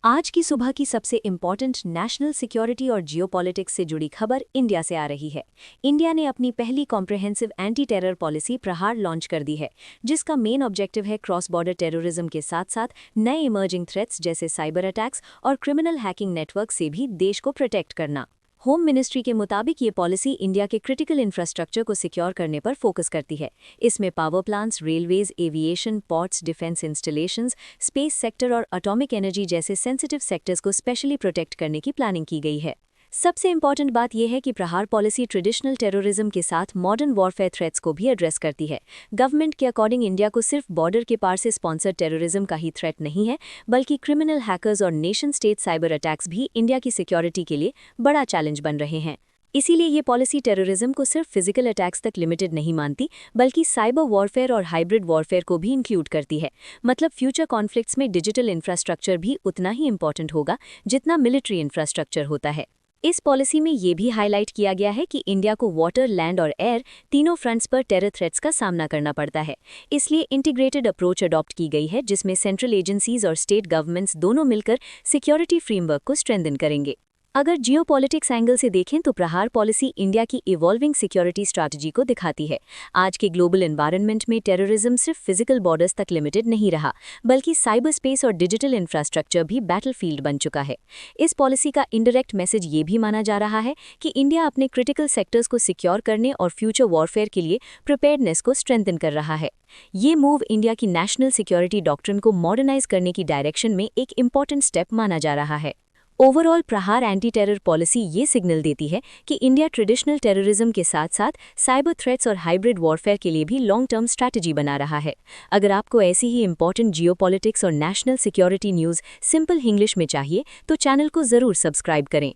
आज की सुबह की सबसे इम्पोर्टेंट नेशनल सिक्योरिटी और जियोपॉलिटिक्स से जुड़ी खबर इंडिया से आ रही है। इंडिया ने अपनी पहली कॉम्प्रिहेंसिव एंटी टेरर पॉलिसी प्रहार लॉन्च कर दी है, जिसका मेन ऑब्जेक्टिव है क्रॉस बॉर्डर टेररिज्म के साथ साथ नए इमर्जिंग थ्रेट्स जैसे साइबर अटैक्स और क्रिमिनल हैकिंग नेटवर्क से भी देश को प्रोटेक्ट करना। होम मिनिस्ट्री के मुताबिक ये पॉलिसी इंडिया के क्रिटिकल इंफ्रास्ट्रक्चर को सिक्योर करने पर फोकस करती है। इसमें power plants, railways, aviation, ports, defence installations, space sector और एटॉमिक एनर्जी जैसे सेंसिटिव सेक्टर्स को स्पेशली प्रोटेक्ट करने की प्लानिंग की गई है। सबसे इंपॉर्टेंट बात यह है कि प्रहार पॉलिसी ट्रेडिशनल टेररिज्म के साथ मॉडर्न वॉरफेयर थ्रेट्स को भी एड्रेस करती है। गवर्नमेंट के अकॉर्डिंग इंडिया को सिर्फ बॉर्डर के पार से स्पॉन्सर्ड टेररिज्म का ही थ्रेट नहीं है, बल्कि क्रिमिनल हैकर्स और नेशन स्टेट साइबर अटैक्स भी इंडिया की सिक्योरिटी के लिए बड़ा चैलेंज बन रहे हैं। इसीलिए ये पॉलिसी टेररिज्म को सिर्फ फिजिकल अटैक्स तक लिमिटेड नहीं मानती, बल्कि साइबर वॉरफेयर और हाइब्रिड वॉरफेयर को भी इंक्लूड करती है। मतलब फ्यूचर कॉन्फ्लिक्ट्स में डिजिटल इंफ्रास्ट्रक्चर भी उतना ही इंपॉर्टेंट होगा जितना मिलिट्री इंफ्रास्ट्रक्चर होता है। इस पॉलिसी में ये भी हाईलाइट किया गया है कि इंडिया को वाटर, लैंड और एयर तीनों फ्रंट्स पर टेरर थ्रेट्स का सामना करना पड़ता है। इसलिए इंटीग्रेटेड अप्रोच अडॉप्ट की गई है, जिसमें सेंट्रल एजेंसीज और स्टेट गवर्नमेंट्स दोनों मिलकर सिक्योरिटी फ्रेमवर्क को स्ट्रेंथन करेंगे। अगर जियोपॉलिटिक्स एंगल से देखें तो प्रहार पॉलिसी इंडिया की इवॉल्विंग सिक्योरिटी स्ट्रैटेजी को दिखाती है। आज के ग्लोबल एनवायरनमेंट में टेररिज्म सिर्फ फिजिकल बॉर्डर्स तक लिमिटेड नहीं रहा, बल्कि साइबर स्पेस और डिजिटल इंफ्रास्ट्रक्चर भी बैटलफील्ड बन चुका है। इस पॉलिसी का इनडायरेक्ट मैसेज ये भी माना जा रहा है कि इंडिया अपने क्रिटिकल सेक्टर्स को सिक्योर करने और फ्यूचर वॉरफेयर के लिए प्रिपेयर्डनेस को स्ट्रेंथन कर रहा है। ये मूव इंडिया की नेशनल सिक्योरिटी डॉक्ट्रिन को मॉडर्नाइज करने की डायरेक्शन में एक इंपॉर्टेंट स्टेप माना जा रहा है। ओवरऑल प्रहार एंटी टेरर पॉलिसी ये सिग्नल देती है कि इंडिया ट्रेडिशनल टेररिज्म के साथ साथ साइबर थ्रेट्स और हाइब्रिड वॉरफेयर के लिए भी लॉन्ग टर्म स्ट्रैटेजी बना रहा है। अगर आपको ऐसी ही इंपॉर्टेंट जियोपॉलिटिक्स और national security news simple English में चाहिए तो चैनल को ज़रूर सब्सक्राइब करें।